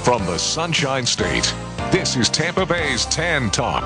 From the Sunshine State, this is Tampa Bay's Tan Talk.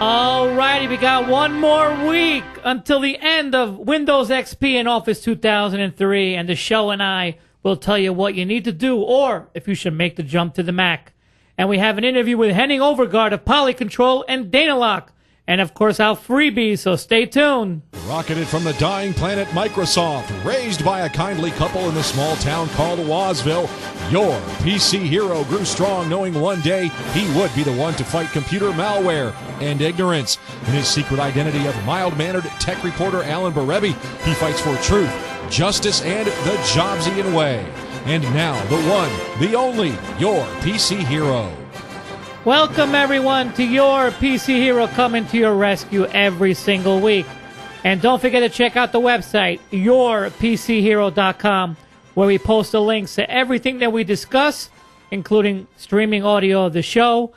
Alrighty, we got one more week until the end of Windows XP and Office 2003, and the show and I will tell you what you need to do or if you should make the jump to the Mac. And we have an interview with Henning Overgaard of Polycontrol and Danalock, and of course our freebies, so stay tuned. Rocketed from the dying planet Microsoft, raised by a kindly couple in the small town called Wazville, your PC hero grew strong knowing one day he would be the one to fight computer malware and ignorance. In his secret identity of mild-mannered tech reporter Alan Barebi, he fights for truth, justice, and the Jobsian way. And now, the one, the only, your PC hero. Welcome, everyone, to your PC Hero coming to your rescue every single week. And don't forget to check out the website, yourpchero.com, where we post the links to everything that we discuss, including streaming audio of the show,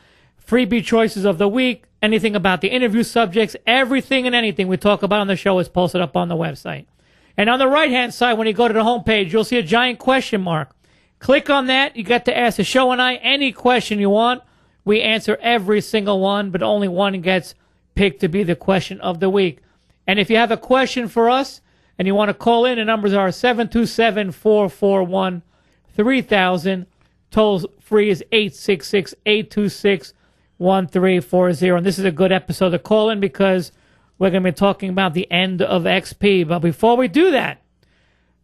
freebie choices of the week, anything about the interview subjects, everything and anything we talk about on the show is posted up on the website. And on the right-hand side, when you go to the homepage, you'll see a giant question mark. Click on that. You get to ask the show and I any question you want. We answer every single one, but only one gets picked to be the question of the week. And if you have a question for us and you want to call in, the numbers are 727-441-3000. Toll free is 866-826-1340. And this is a good episode to call in because we're going to be talking about the end of XP. But before we do that,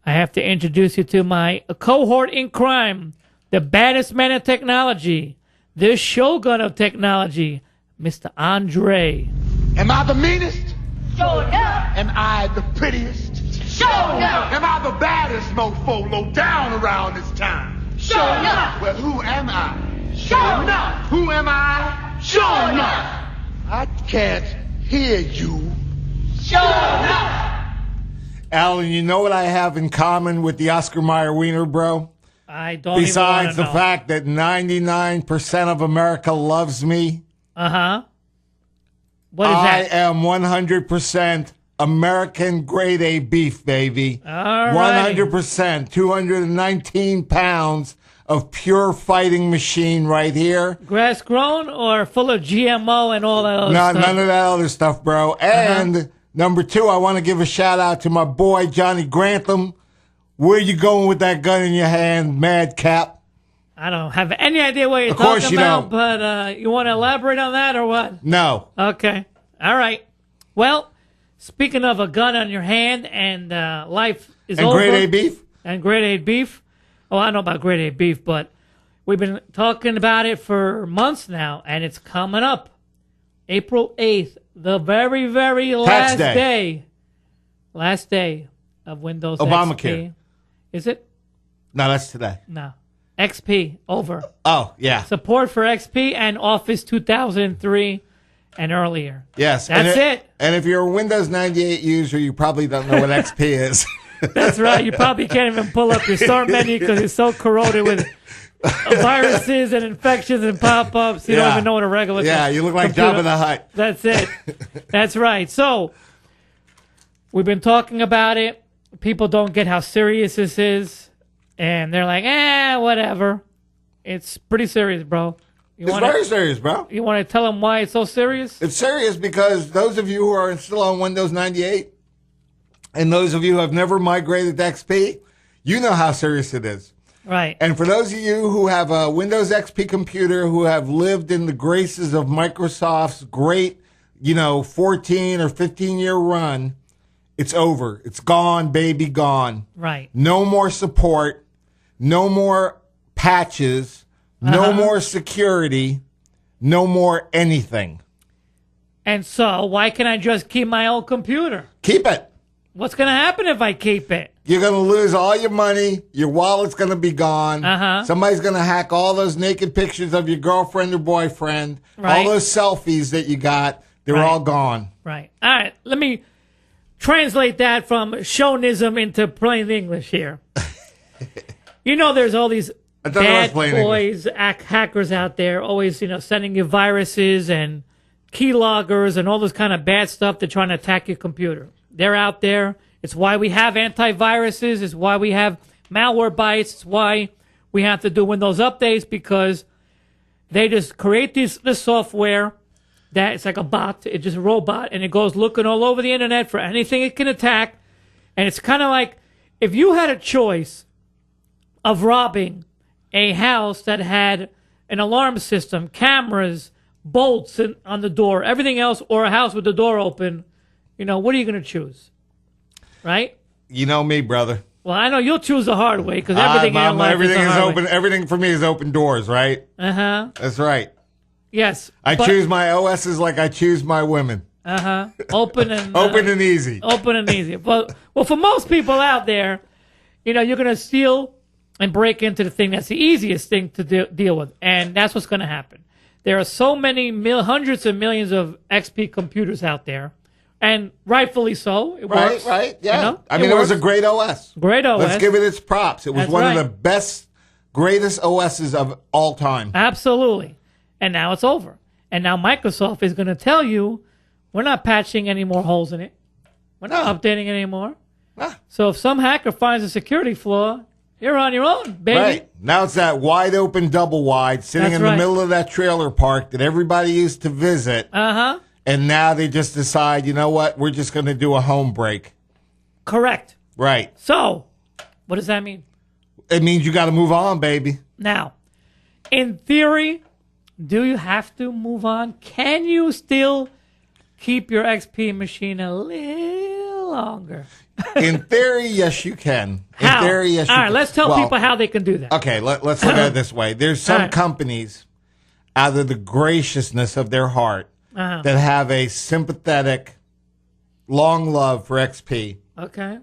I have to introduce you to my cohort in crime, the baddest man in technology, the shogun of technology, Mr. Andre. Am I the meanest? Sure enough. Am I the prettiest? Sure enough. Am I the baddest mofo low down around this town? Sure enough. Well, who am I? Sure enough. Who am I? Sure enough. I can't hear you. Sure enough. Alan, you know what I have in common with the Oscar Mayer Wiener, bro? I don't Besides even the fact that 99% of America loves me, Uh-huh. What is I that? am 100% American grade A beef, baby. All right. 100%, 219 pounds of pure fighting machine right here. Grass grown or full of GMO and all that other stuff? None of that other stuff, bro. And number two, I want to give a shout out to my boy, Johnny Grantham. Where you going with that gun in your hand, madcap? I don't have any idea what you're Of course talking you about, don't. but you want to elaborate on that or what? No. Okay. All right. Well, speaking of a gun on your hand and life is And over. grade A beef? And grade A beef. Oh, I know about grade A beef, but we've been talking about it for months now, and it's coming up. April 8th, the very, very last day. Last day of Windows Obamacare. XP. Is it? No, that's today. No. XP, over. Oh, yeah. Support for XP and Office 2003 and earlier. Yes. That's it. And if you're a Windows 98 user, you probably don't know what XP is. That's right. You probably can't even pull up your start menu because it's so corroded with viruses and infections and pop-ups. You don't even know what a regular you look like computer. Jabba the Hutt. That's it. That's right. So, we've been talking about it. People don't get how serious this is. And they're like, whatever. It's pretty serious, bro. It's very serious, bro. You want to tell them why it's so serious? It's serious because those of you who are still on Windows 98 and those of you who have never migrated to XP, you know how serious it is. Right. And for those of you who have a Windows XP computer who have lived in the graces of Microsoft's great, 14 or 15-year run, it's over. It's gone, baby, gone. Right. No more support. No more patches. No more security. No more anything. And so, why can't I just keep my old computer? Keep it. What's going to happen if I keep it? You're going to lose all your money. Your wallet's going to be gone. Somebody's going to hack all those naked pictures of your girlfriend or boyfriend. Right. All those selfies that you got, they're all gone. Right. All right. Let me translate that from chauvinism into plain English here. There's all these bad boys, hackers out there, always, sending you viruses and keyloggers and all this kind of bad stuff to try and attack your computer. They're out there. It's why we have antiviruses. It's why we have Malwarebytes. It's why we have to do Windows updates because they just create this software that it's like a bot. It's just a robot, and it goes looking all over the internet for anything it can attack. And it's kind of like if you had a choice of robbing a house that had an alarm system, cameras, bolts on the door, everything else, or a house with the door open, what are you going to choose? Right? You know me, brother. Well, I know you'll choose the hard way because everything in life everything is the is hard open. way. Everything for me is open doors, right? Uh-huh. That's right. Yes. I choose my OSs like I choose my women. Uh-huh. Open and Open and easy. Open and easy. But well, for most people out there, you're going to steal and break into the thing that's the easiest thing to deal with, and that's what's going to happen. There are so many hundreds of millions of XP computers out there, and rightfully so. It works. Right, yeah. I mean, it it was a works. great OS. Great OS. Let's give it its props. It was That's one right. of the best, greatest OSs of all time. Absolutely. And now it's over. And now Microsoft is going to tell you, we're not patching any more holes in it. We're not updating it anymore. Ah. So if some hacker finds a security flaw, you're on your own, baby. Right. Now it's that wide open double wide sitting That's in right. the middle of that trailer park that everybody used to visit. Uh-huh. And now they just decide, you know what? We're just going to do a home break. Correct. Right. So, what does that mean? It means you got to move on, baby. Now, in theory, do you have to move on? Can you still keep your XP machine a little longer? In theory, yes, you can. In How? theory, yes, you All can. right, let's tell Well, people how they can do that. Okay, let's look at it this way. There's some All right. companies, out of the graciousness of their heart, that have a sympathetic, long love for XP Okay.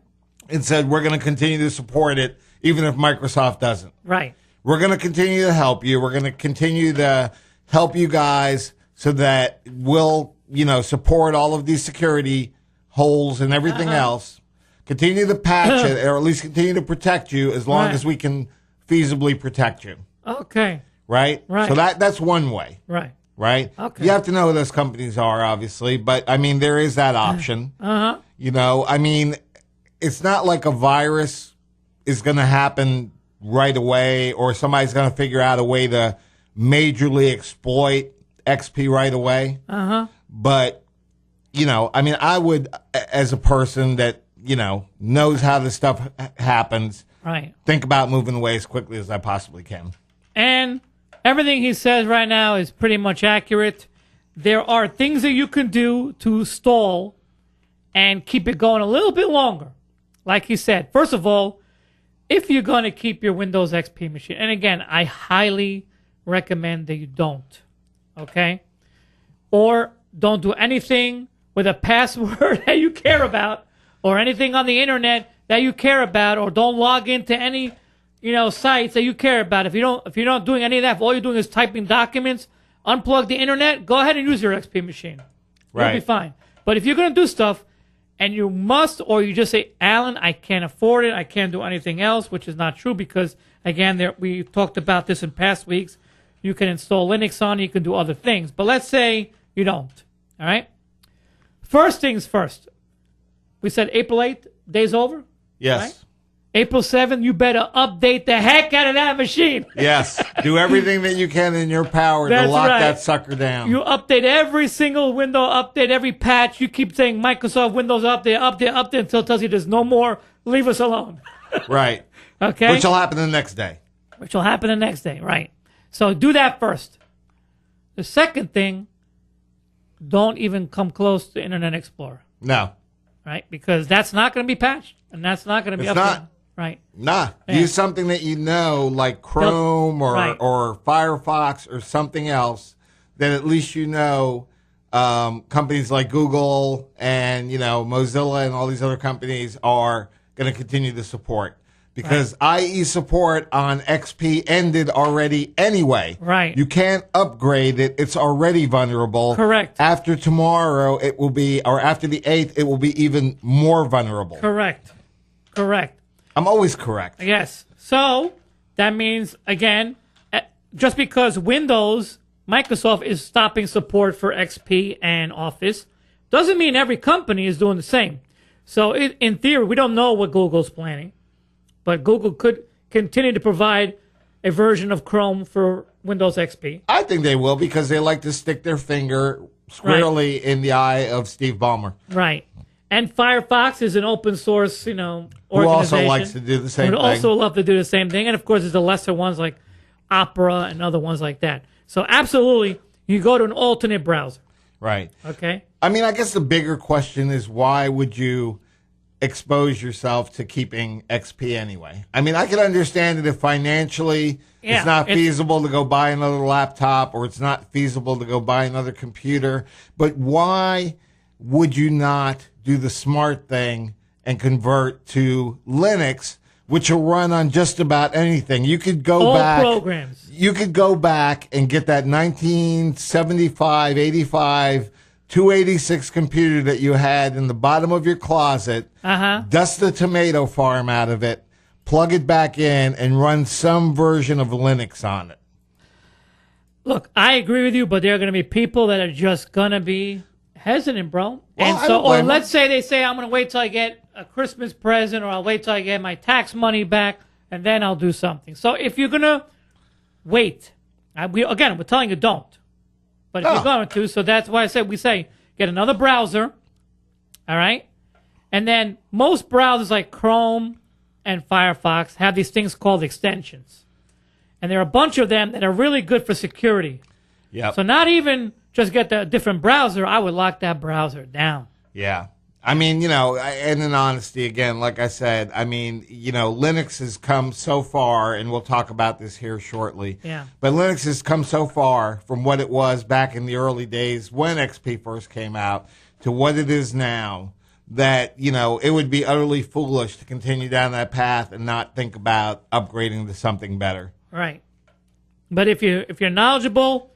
and said, we're going to continue to support it even if Microsoft doesn't. Right. We're going to continue to help you. We're going to continue to help you guys so that we'll, support all of these security holes and everything else. Continue to patch it, or at least continue to protect you as long Right. as we can feasibly protect you. Okay. Right? Right. So that's one way. Right. Right? Okay. You have to know who those companies are, obviously, but I mean, there is that option. I mean, it's not like a virus is going to happen right away or somebody's going to figure out a way to majorly exploit XP right away. But, I mean, I would, as a person that, knows how this stuff happens, Right. think about moving away as quickly as I possibly can. And everything he says right now is pretty much accurate. There are things that you can do to stall and keep it going a little bit longer. Like he said, first of all, if you're going to keep your Windows XP machine, and again, I highly recommend that you don't, okay? Or don't do anything with a password that you care about or anything on the internet that you care about, or don't log into any sites that you care about. If you're not doing any of that, if all you're doing is typing documents, unplug the internet, go ahead and use your XP machine. You'll be Right. fine. But if you're going to do stuff and you must, or you just say, Alan, I can't afford it, I can't do anything else, which is not true because, again, we talked about this in past weeks. You can install Linux on it, you can do other things. But let's say you don't, all right? First things first. We said April 8th, day's over. Yes. Right? April 7th, you better update the heck out of that machine. Yes. Do everything that you can in your power to That's lock right. that sucker down. You update every single window, update every patch. You keep saying Microsoft Windows update until it tells you there's no more. Leave us alone. Right. Okay? Which will happen the next day. Which will happen the next day, right? So do that first. The second thing, don't even come close to Internet Explorer, No. right? Because that's not going to be patched, and that's not going to be It's updated. not. Right. Nah. Yeah. Use something that you know, like Chrome Right. or Firefox or something else that at least companies like Google and, Mozilla and all these other companies are going to continue to support. Because IE support on XP ended already anyway. Right. You can't upgrade it. It's already vulnerable. Correct. After tomorrow, it will be, or after the 8th, it will be even more vulnerable. Correct. I'm always correct. Yes. So that means, again, just because Microsoft is stopping support for XP and Office, doesn't mean every company is doing the same. So in theory, we don't know what Google's planning, but Google could continue to provide a version of Chrome for Windows XP. I think they will because they like to stick their finger squarely in the eye of Steve Ballmer. Right. And Firefox is an open source, Who organization. also likes to do the same Would thing. also love to do the same thing. And, of course, there's the lesser ones like Opera and other ones like that. So, absolutely, you go to an alternate browser. Right. Okay? I mean, I guess the bigger question is why would you expose yourself to keeping XP anyway? I mean, I can understand it if financially it's not feasible to go buy another laptop or it's not feasible to go buy another computer. But why would you not do the smart thing and convert to Linux, which will run on just about anything? You could go All back. programs. You could go back and get that 1975, 85, 286 computer that you had in the bottom of your closet, dust the tomato farm out of it, plug it back in, and run some version of Linux on it. Look, I agree with you, but there are going to be people that are just going to be hesitant, bro. Well, I and don't so, or blame let's say they say, I'm going to wait till I get a Christmas present, or I'll wait till I get my tax money back, and then I'll do something. So if you're going to wait, we're telling you don't. But if you're going to, so that's why I said we say get another browser, all right? And then most browsers like Chrome and Firefox have these things called extensions. And there are a bunch of them that are really good for security. Yeah. So not even just get the different browser, I would lock that browser down. Yeah. I mean, and in honesty, again, like I said, I mean, Linux has come so far, and we'll talk about this here shortly. Yeah. But Linux has come so far from what it was back in the early days when XP first came out to what it is now that, it would be utterly foolish to continue down that path and not think about upgrading to something better. Right. But if you're knowledgeable,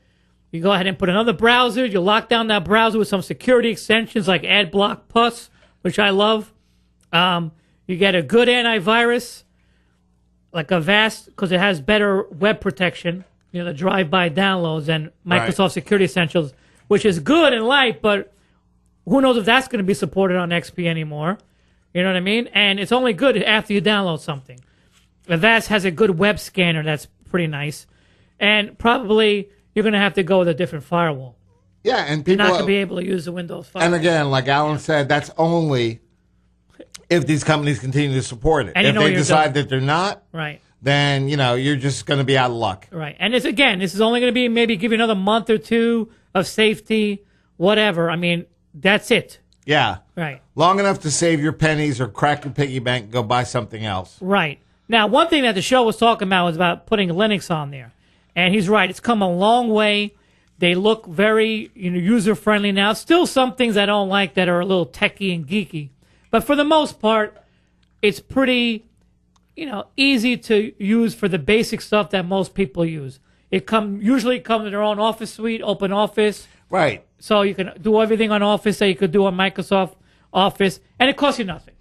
you go ahead and put another browser. You lock down that browser with some security extensions like AdBlock Plus, which I love. You get a good antivirus, like Avast, because it has better web protection, the drive-by downloads, and Microsoft Security Essentials, which is good and light, but who knows if that's going to be supported on XP anymore. You know what I mean? And it's only good after you download something. Avast has a good web scanner that's pretty nice. And probably you're going to have to go with a different firewall. Yeah, and You're people not going to be able to use the Windows firewall. And again, like Alan said, that's only if these companies continue to support it. And if they decide that they're not, right, then you're just going to be out of luck. Right. And this is only going to be maybe give you another month or two of safety, whatever. I mean, that's it. Yeah. Right. Long enough to save your pennies or crack your piggy bank and go buy something else. Right. Now, one thing that the show was talking about was about putting Linux on there. And he's right. It's come a long way. They look very user-friendly now. Still some things I don't like that are a little techy and geeky. But for the most part, it's pretty, easy to use for the basic stuff that most people use. It usually comes in their own Office suite, Open Office. Right. So you can do everything on Office that you could do on Microsoft Office. And it costs you nothing.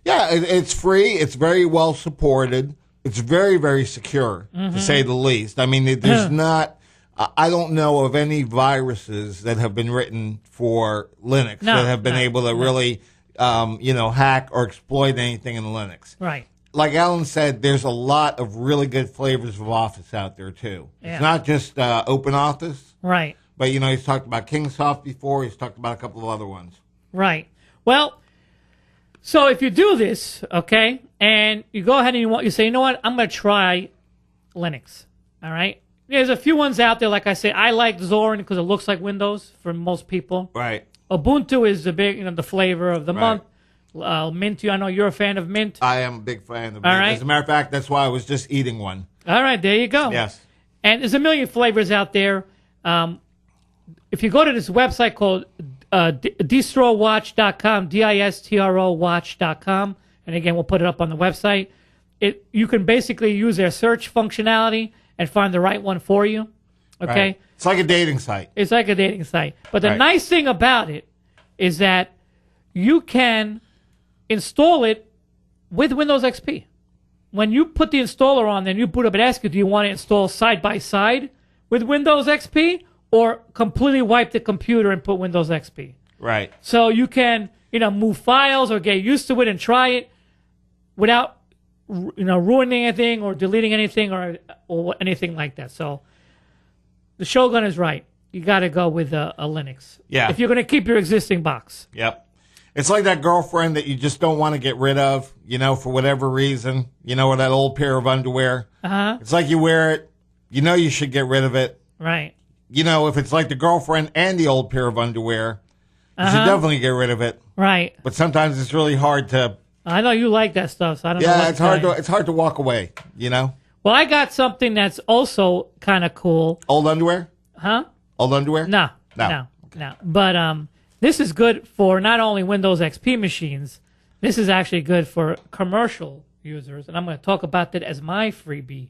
Yeah, it's free. It's very well supported. It's very, very secure, to say the least. I mean, there's not, I don't know of any viruses that have been written for Linux that have been able to really, hack or exploit anything in Linux. Right. Like Alan said, there's a lot of really good flavors of Office out there, too. Yeah. It's not just Open Office. Right. But, he's talked about Kingsoft before. He's talked about a couple of other ones. Right. Well, so if you do this, okay, and you go ahead and you say, you know what, I'm going to try Linux, all right? There's a few ones out there, like I said. I like Zorin because it looks like Windows for most people. Right. Ubuntu is the big, the flavor of the month. Mint, I know you're a fan of Mint. I am a big fan of Mint. All right. As a matter of fact, that's why I was just eating one. All right, there you go. Yes. And there's a million flavors out there. If you go to this website called distrowatch.com, distrowatch.com, and again, we'll put it up on the website, you can basically use their search functionality and find the right one for you. Okay? Right. It's like a dating site. It's like a dating site. But the nice thing about it is that you can install it with Windows XP. When you put the installer on, then you boot up and ask you, do you want to install side by side with Windows XP or completely wipe the computer and put Windows XP? Right. So you can, move files or get used to it and try it without ruining anything or deleting anything or anything like that. So the Shogun is right. You got to go with a Linux. Yeah. If you're going to keep your existing box. Yep. It's like that girlfriend that you just don't want to get rid of, for whatever reason, or that old pair of underwear. Uh-huh. It's like you wear it, you should get rid of it. Right. If it's like the girlfriend and the old pair of underwear, you should definitely get rid of it. Right. But sometimes it's really hard to. I know you like that stuff, so I don't know. Yeah, it's hard to walk away, Well, I got something that's also kind of cool. Old underwear? Huh? Old underwear? No. But this is good for not only Windows XP machines. This is actually good for commercial users, and I'm going to talk about that as my freebie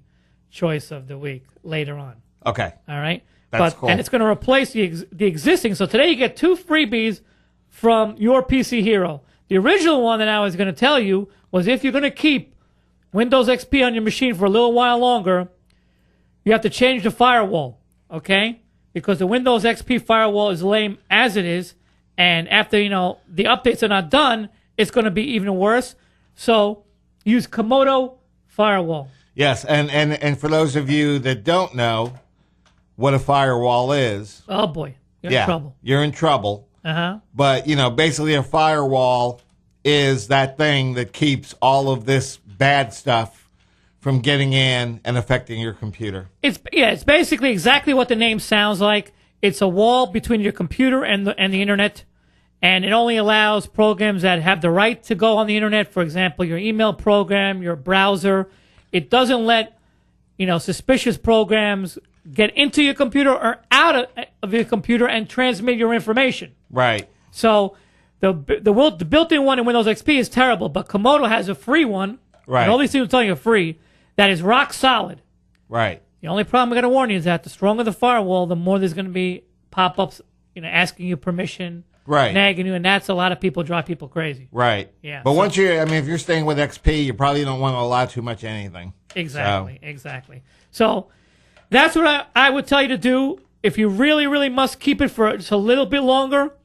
choice of the week later on. Okay. All right. That's cool. And it's going to replace the existing. So today you get 2 freebies from your PC Hero. The original one that I was going to tell you was if you're going to keep Windows XP on your machine for a little while longer, you have to change the firewall, okay? Because the Windows XP firewall is lame as it is, and after, the updates are not done, it's going to be even worse. So use Komodo Firewall. Yes, and for those of you that don't know what a firewall is. Oh, boy. You're in trouble. You're in trouble. Uh-huh. But, basically a firewall is that thing that keeps all of this bad stuff from getting in and affecting your computer. It's basically exactly what the name sounds like. It's a wall between your computer and the internet, and it only allows programs that have the right to go on the internet. For example, your email program, your browser. It doesn't let suspicious programs get into your computer or out of your computer and transmit your information. Right. So the built-in one in Windows XP is terrible, but Komodo has a free one. Right. And all these things I'm telling you are free. That is rock solid. Right. The only problem I got to warn you is that the stronger the firewall, the more there's going to be pop-ups, asking you permission, right, nagging you, and that's a lot of people drive people crazy. Right. Yeah. But once if you're staying with XP, you probably don't want to allow too much anything. Exactly. So that's what I would tell you to do. If you really, really must keep it for just a little bit longer,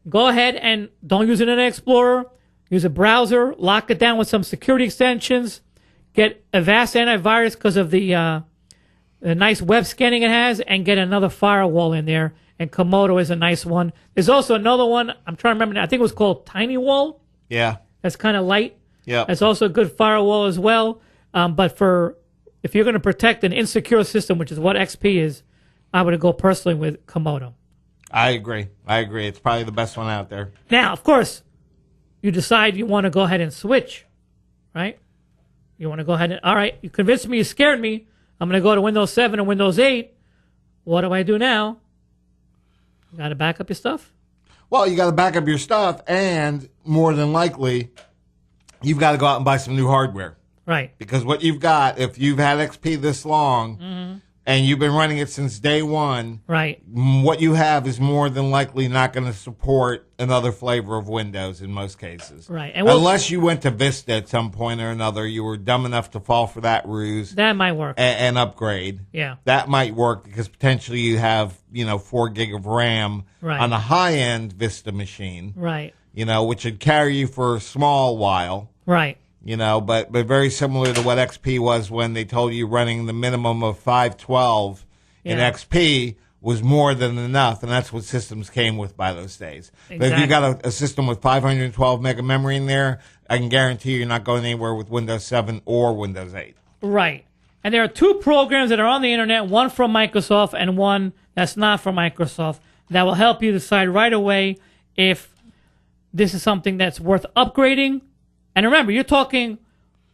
go ahead and don't use Internet Explorer. Use a browser. Lock it down with some security extensions. Get Avast antivirus because of the nice web scanning it has, and get another firewall in there. And Komodo is a nice one. There's also another one. I'm trying to remember. I think it was called TinyWall. Yeah. That's kind of light. Yeah. That's also a good firewall as well. But if you're going to protect an insecure system, which is what XP is, I would go personally with Komodo. I agree. It's probably the best one out there. Now, of course, you decide you want to go ahead and switch, right? You want to go ahead and, all right, you convinced me, you scared me. I'm going to go to Windows 7 and Windows 8. What do I do now? You got to back up your stuff? Well, you got to back up your stuff, and more than likely, you've got to go out and buy some new hardware. Right. Because what you've got, if you've had XP this long, and you've been running it since day one, right, what you have is more than likely not going to support another flavor of Windows in most cases. Right. And unless you went to Vista at some point or another, you were dumb enough to fall for that ruse. That might work. And upgrade. Yeah. That might work because potentially you have, 4 gig of RAM on a high-end Vista machine. Right. Which would carry you for a small while. Right. But very similar to what XP was when they told you running the minimum of 512 in XP was more than enough, and that's what systems came with by those days. Exactly. But if you got a system with 512 mega memory in there, I can guarantee you're not going anywhere with Windows 7 or Windows 8. Right. And there are 2 programs that are on the internet, one from Microsoft and one that's not from Microsoft, that will help you decide right away if this is something that's worth upgrading. And remember, you're talking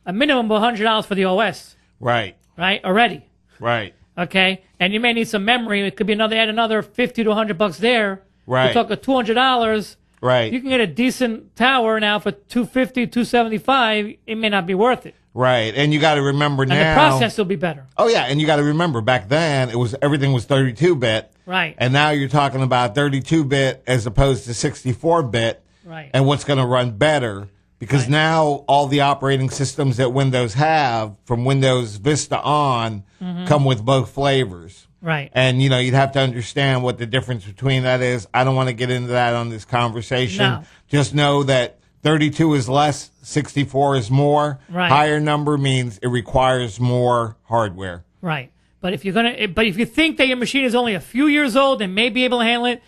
a minimum of $100 for the OS. Right. Right? Already. Right. Okay? And you may need some memory. It could be add another $50 to $100 there. Right. You're talking $200. Right. You can get a decent tower now for $250, $275. It may not be worth it. Right. And you got to remember now. And the process will be better. Oh, yeah. And you got to remember, back then, everything was 32-bit. Right. And now you're talking about 32-bit as opposed to 64-bit. Right. And what's going to run better. Because now all the operating systems that Windows have, from Windows Vista on, come with both flavors. Right. And, you'd have to understand what the difference between that is. I don't want to get into that on this conversation. No. Just know that 32 is less, 64 is more. Right. Higher number means it requires more hardware. Right. But if you think that your machine is only a few years old and may be able to handle it,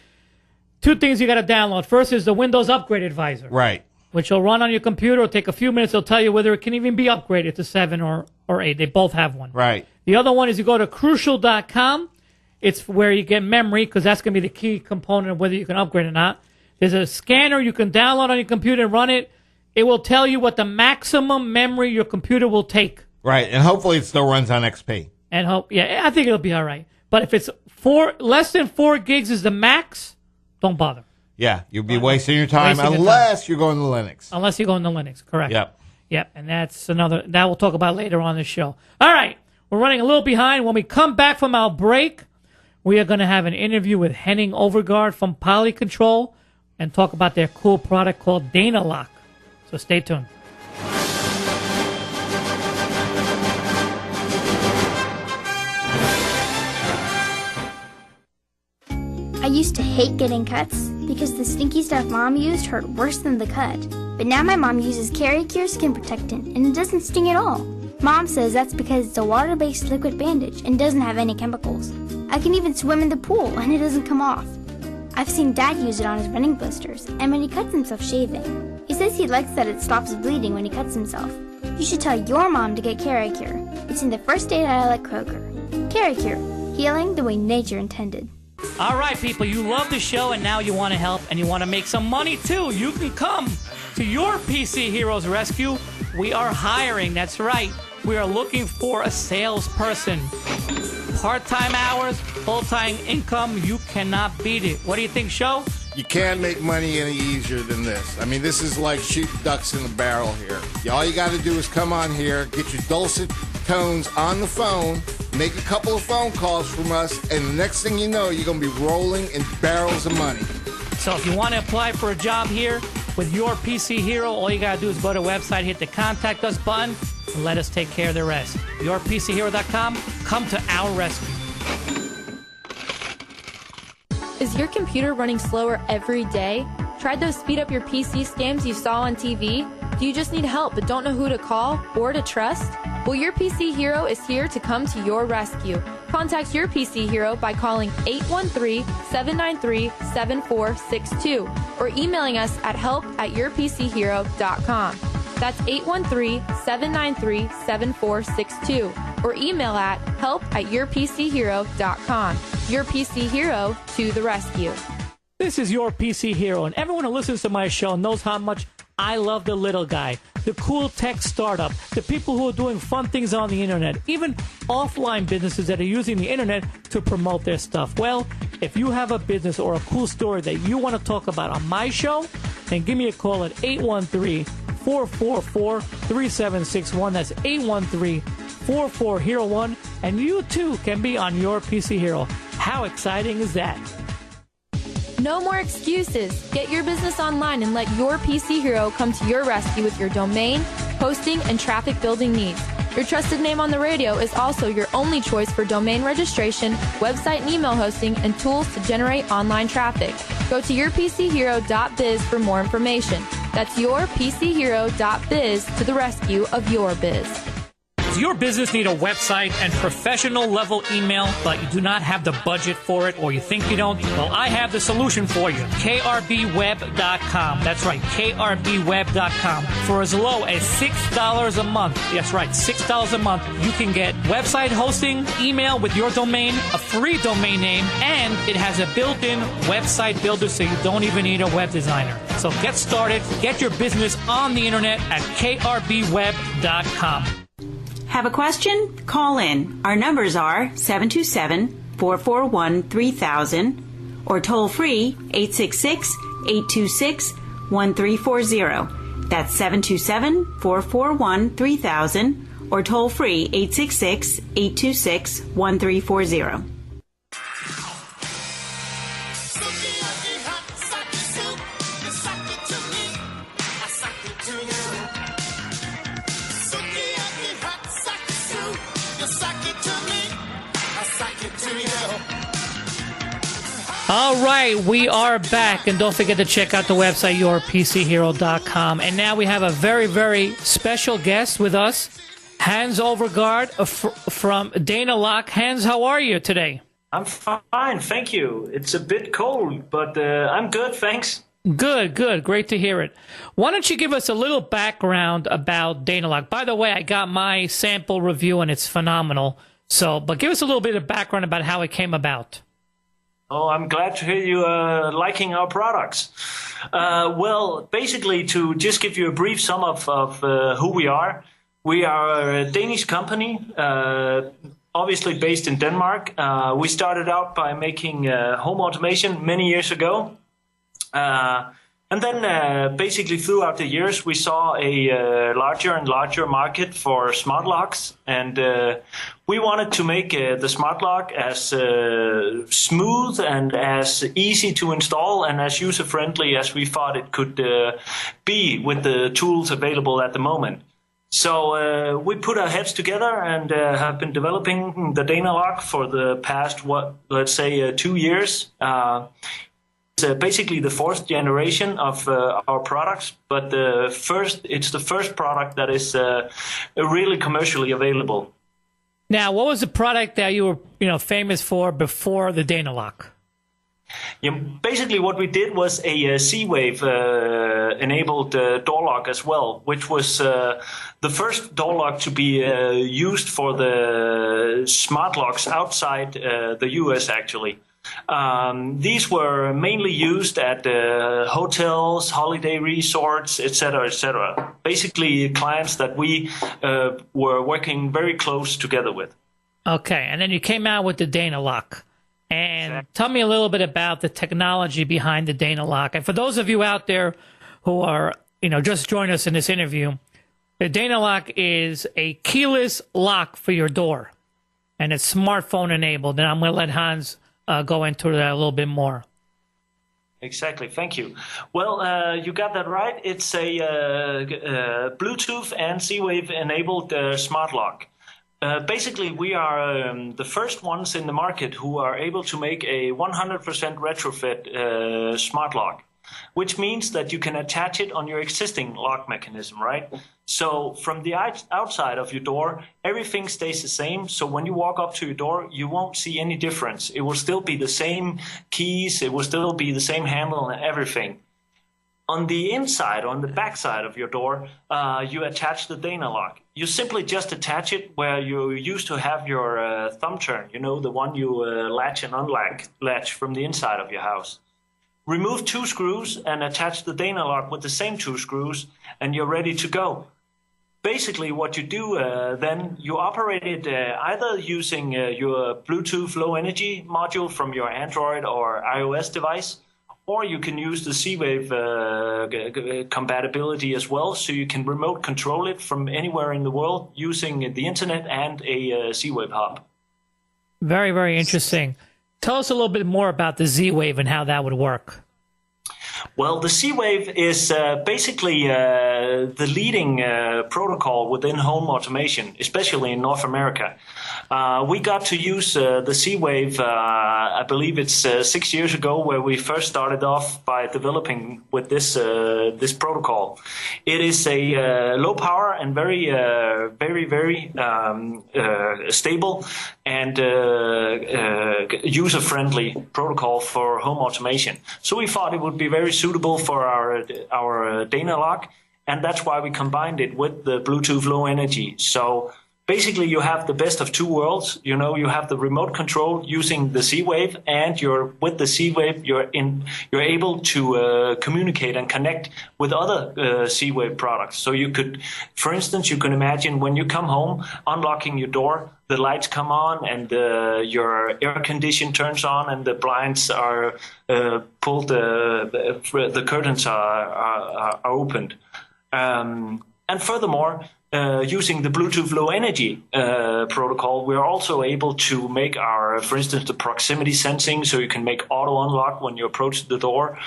two things you got to download. First is the Windows Upgrade Advisor. Right. Which will run on your computer. It'll take a few minutes. It'll tell you whether it can even be upgraded to 7 or 8. They both have one. Right. The other one is you go to Crucial.com. It's where you get memory, because that's going to be the key component of whether you can upgrade or not. There's a scanner you can download on your computer and run it. It will tell you what the maximum memory your computer will take. Right. And hopefully it still runs on XP. And I think it'll be all right. But if it's less than 4 gigs is the max, don't bother. Yeah, you'll be wasting your time Wasting your unless you're going to Linux. Unless you go into Linux, correct. Yep. And that's that we'll talk about later on the show. All right. We're running a little behind. When we come back from our break, we are going to have an interview with Henning Overgaard from Polycontrol and talk about their cool product called Dynalock. So stay tuned. I used to hate getting cuts because the stinky stuff Mom used hurt worse than the cut. But now my mom uses Caricure Skin Protectant and it doesn't sting at all. Mom says that's because it's a water-based liquid bandage and doesn't have any chemicals. I can even swim in the pool and it doesn't come off. I've seen Dad use it on his running blisters and when he cuts himself shaving. He says he likes that it stops bleeding when he cuts himself. You should tell your mom to get Caricure. It's in the first aid aisle at Kroger. Caricure, healing the way nature intended. All right, people, you love the show and now you want to help and you want to make some money too. You can come to your PC Heroes Rescue. We are hiring, that's right. We are looking for a salesperson. Part-time hours, full-time income, you cannot beat it. What do you think, Sho? You can't make money any easier than this. I mean, this is like shooting ducks in a barrel here. All you got to do is come on here, get your dulcet tones on the phone, make a couple of phone calls from us, and the next thing you know, you're going to be rolling in barrels of money. So if you want to apply for a job here with your PC Hero, all you got to do is go to the website, hit the Contact Us button, and let us take care of the rest. YourPCHero.com, come to our rescue. Is your computer running slower every day? Tried those speed up your PC scams you saw on TV? Do you just need help but don't know who to call or to trust? Well, Your PC Hero is here to come to your rescue. Contact Your PC Hero by calling 813-793-7462 or emailing us at help@yourpchero.com. That's 813-793-7462 or email at help@yourpchero.com. Your PC Hero to the rescue. This is Your PC Hero, and everyone who listens to my show knows how much I love the little guy, the cool tech startup, the people who are doing fun things on the internet, even offline businesses that are using the internet to promote their stuff. Well, if you have a business or a cool story that you want to talk about on my show, then give me a call at 813-444-3761. That's 813-4401, and you too can be on Your PC Hero. How exciting is that? No more excuses. Get your business online and let Your PC Hero come to your rescue with your domain, hosting, and traffic building needs. Your trusted name on the radio is also your only choice for domain registration, website and email hosting, and tools to generate online traffic. Go to yourpchero.biz for more information. That's yourpchero.biz to the rescue of your biz. Does your business need a website and professional level email, but you do not have the budget for it, or you think you don't? Well, I have the solution for you. KRBWeb.com. That's right, KRBWeb.com. For as low as $6 a month, that's right, $6 a month, you can get website hosting, email with your domain, a free domain name, and it has a built-in website builder so you don't even need a web designer. So get started, get your business on the internet at KRBWeb.com. Have a question? Call in. Our numbers are 727-441-3000 or toll free 866-826-1340. That's 727-441-3000 or toll free 866-826-1340. All right, we are back, and don't forget to check out the website, yourpchero.com. And now we have a very, very special guest with us, Hans Overgaard from Dana Lock. Hans, how are you today? I'm fine, thank you. It's a bit cold, but I'm good, thanks. Good, good. Great to hear it. Why don't you give us a little background about Dana Lock? By the way, I got my sample review, and it's phenomenal. But give us a little bit of background about how it came about. Oh, I'm glad to hear you liking our products. Well, basically, to just give you a brief sum of who we are a Danish company, obviously based in Denmark. We started out by making home automation many years ago. And then basically throughout the years, we saw a larger and larger market for smart locks. And we wanted to make the smart lock as smooth and as easy to install and as user-friendly as we thought it could be with the tools available at the moment. So we put our heads together and have been developing the Dana Lock for the past, 2 years. It's basically the fourth generation of our products, but it's the first product that is really commercially available. Now, what was the product that you were famous for before the Dana Lock? Yeah, basically what we did was a Z-Wave enabled door lock as well, which was the first door lock to be used for the smart locks outside the US actually. These were mainly used at hotels, holiday resorts, etc., etc. Basically, clients that we were working very close together with. Okay, and then you came out with the Dana Lock. And tell me a little bit about the technology behind the Dana Lock. And for those of you out there who are, just joined us in this interview, the Dana Lock is a keyless lock for your door, and it's smartphone enabled. And I'm going to let Hans go into that a little bit more. Exactly. Thank you. Well, you got that right. It's a Bluetooth and Z-Wave enabled smart lock. Basically, we are the first ones in the market who are able to make a 100% retrofit smart lock, which means that you can attach it on your existing lock mechanism, right? So from the outside of your door, everything stays the same. So when you walk up to your door, you won't see any difference. It will still be the same keys. It will still be the same handle and everything. On the inside, on the back side of your door, you attach the Dana Lock. You simply just attach it where you used to have your thumb turn, the one you latch and unlatch from the inside of your house. Remove 2 screws and attach the Dana Lock with the same 2 screws, and you're ready to go. Basically, what you do then, you operate it either using your Bluetooth Low Energy module from your Android or iOS device, or you can use the Z-Wave compatibility as well, so you can remote control it from anywhere in the world using the internet and a Z-Wave hub. Very, very interesting. Tell us a little bit more about the Z-Wave and how that would work. Well, the Z-Wave is basically the leading protocol within home automation, especially in North America. We got to use the Z-Wave, I believe it's 6 years ago, where we first started off by developing with this protocol. It is a low power and very, very stable and user-friendly protocol for home automation. So we thought it would be very suitable for our Dana Lock, and that's why we combined it with the Bluetooth Low Energy. So basically, you have the best of 2 worlds. You have the remote control using the Z-Wave, and with the Z-Wave, you're able to communicate and connect with other Z-Wave products. So you could, for instance, you can imagine when you come home, unlocking your door, the lights come on, and your air condition turns on, and the blinds are pulled, the curtains are opened. And furthermore, using the Bluetooth Low Energy protocol, we're also able to make for instance, the proximity sensing, so you can make auto unlock when you approach the door.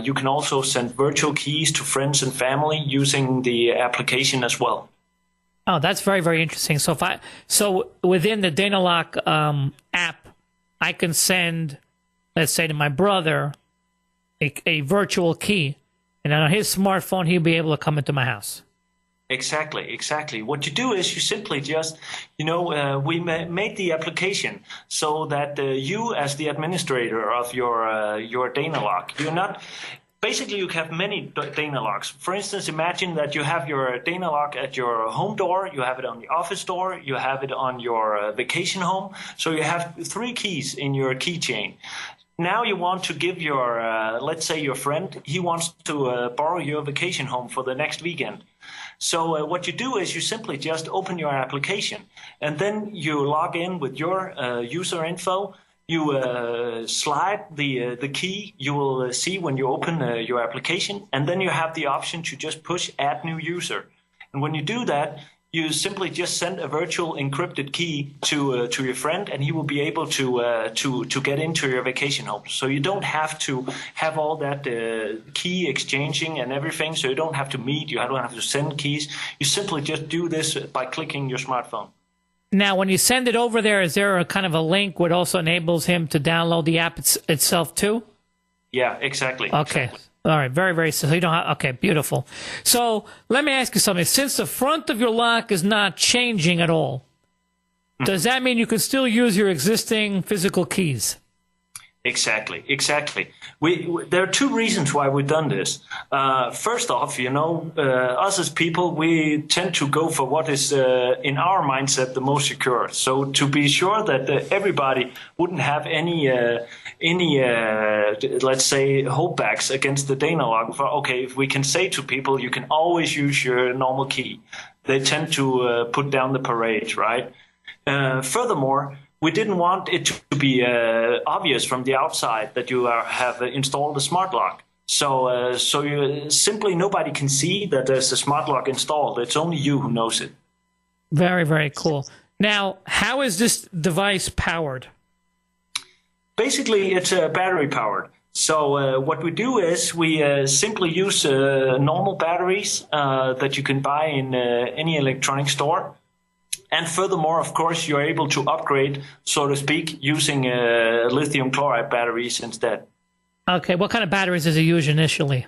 You can also send virtual keys to friends and family using the application as well. Oh, that's very, very interesting. So within the Dana Lock app, I can send let's say to my brother, a virtual key, and on his smartphone, he'll be able to come into my house. Exactly. What you do is you simply just, we made the application so that you, as the administrator of your Dana lock, you're not. Basically, you have many Dana locks. For instance, imagine that you have your Dana lock at your home door, you have it on the office door, you have it on your vacation home. So you have 3 keys in your keychain. Now you want to give your, let's say your friend, he wants to borrow your vacation home for the next weekend. So what you do is you simply just open your application, and then you log in with your user info. You slide the key you will see when you open your application, and then you have the option to just push add new user. And when you do that, you simply just send a virtual encrypted key to your friend, and he will be able to get into your vacation home. So you don't have to have all that key exchanging and everything. So you don't have to meet. You don't have to send keys. You simply just do this by clicking your smartphone. Now, when you send it over there, is there a kind of a link which also enables him to download the app itself too? Yeah, exactly. Okay. Exactly. All right, very, very simple. You don't have, okay, beautiful. So let me ask you something. Since the front of your lock is not changing at all, does that mean you can still use your existing physical keys? Exactly. There are 2 reasons why we've done this. First off, us as people, we tend to go for what is in our mindset the most secure. So to be sure that everybody wouldn't have any let's say holdbacks against the Dana lock. If we can say to people, you can always use your normal key. They tend to put down the parade, right? Furthermore, we didn't want it to be obvious from the outside that you have installed a smart lock. So you simply nobody can see that there's a smart lock installed. It's only you who knows it. Very, very cool. Now, how is this device powered? Basically, it's battery powered. So what we do is we simply use normal batteries that you can buy in any electronic store. And furthermore, of course, you're able to upgrade, so to speak, using lithium chloride batteries instead. Okay, what kind of batteries does it use initially?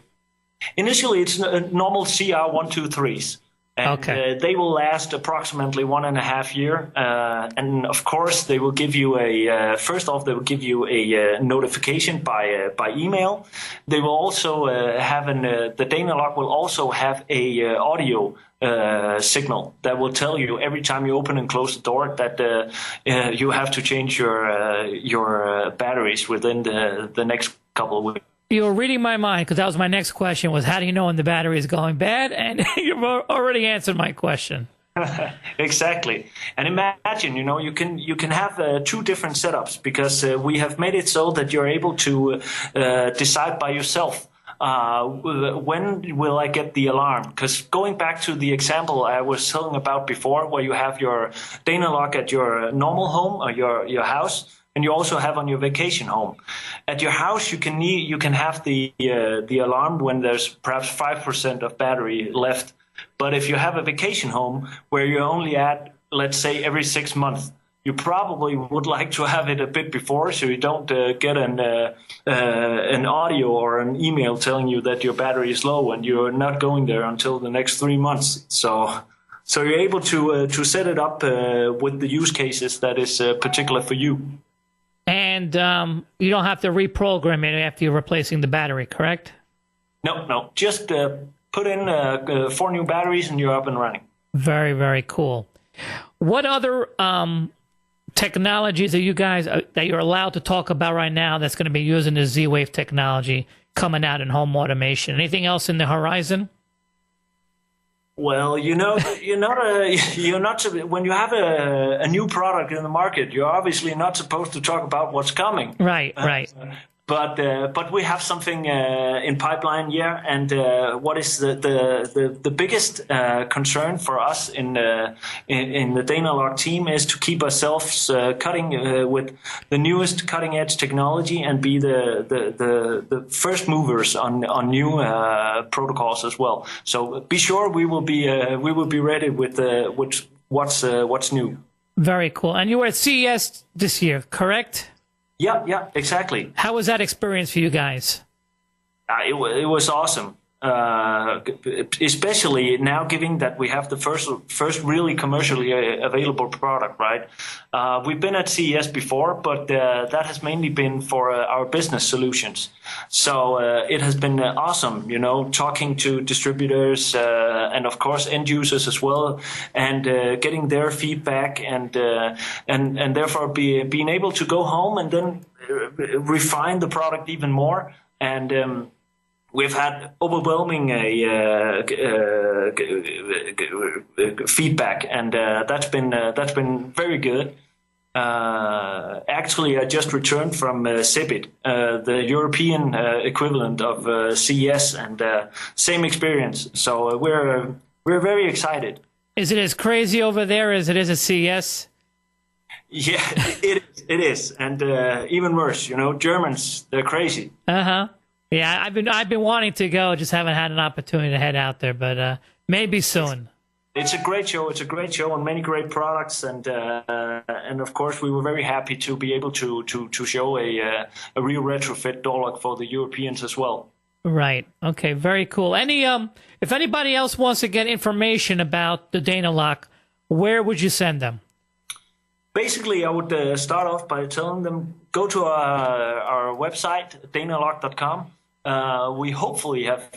Initially, it's normal CR123s. And they will last approximately 1.5 years. And of course, they will give you first off, they will give you a notification by email. They will also have the Dana lock will also have a audio signal that will tell you every time you open and close the door that you have to change your batteries within the next couple of weeks. You're reading my mind, because that was my next question, was how do you know when the battery is going bad? And you've already answered my question. Exactly. And imagine, you can have 2 different setups, because we have made it so that you're able to decide by yourself. When will I get the alarm? Because going back to the example I was telling about before, where you have your Dana lock at your normal home or your house, and you also have on your vacation home. At your house, you can have the alarm when there's perhaps 5% of battery left. But if you have a vacation home where you're only at, let's say, every 6 months, you probably would like to have it a bit before, so you don't get an audio or an email telling you that your battery is low and you're not going there until the next 3 months. So you're able to set it up with the use cases that is particular for you. And you don't have to reprogram it after you're replacing the battery, correct? No. Just put in 4 new batteries and you're up and running. Very, very cool. What other technologies are you guys that you're allowed to talk about right now that's going to be using the Z-Wave technology coming out in home automation? Anything else in the horizon? Well, you're not when you have a new product in the market, you're obviously not supposed to talk about what's coming. Right. But we have something in pipeline, yeah. And what is the biggest concern for us in the Dana lock team is to keep ourselves cutting with the newest cutting edge technology and be the first movers on new protocols as well. So be sure we will be ready with what's new. Very cool. And you were at CES this year, correct? Yeah, exactly. How was that experience for you guys? It was awesome. Especially now, given that we have the first really commercially available product, right? We've been at CES before, but that has mainly been for our business solutions. So it has been awesome, talking to distributors and of course end users as well, and getting their feedback and therefore being able to go home and then refine the product even more. And we've had overwhelming feedback, and that's been very good. Actually, I just returned from CeBIT, the European equivalent of CES, and same experience. So we're very excited. Is it as crazy over there as it is at CES? Yeah, it is, and even worse. Germans, they're crazy. Yeah, I've been wanting to go, just haven't had an opportunity to head out there, but maybe soon. It's a great show. It's a great show and many great products, and of course we were very happy to be able to show a real retrofit door lock for the Europeans as well. Right. Okay. Very cool. If anybody else wants to get information about the Dana-Lock, where would you send them? Basically, I would start off by telling them go to our website, danalock.com. We hopefully have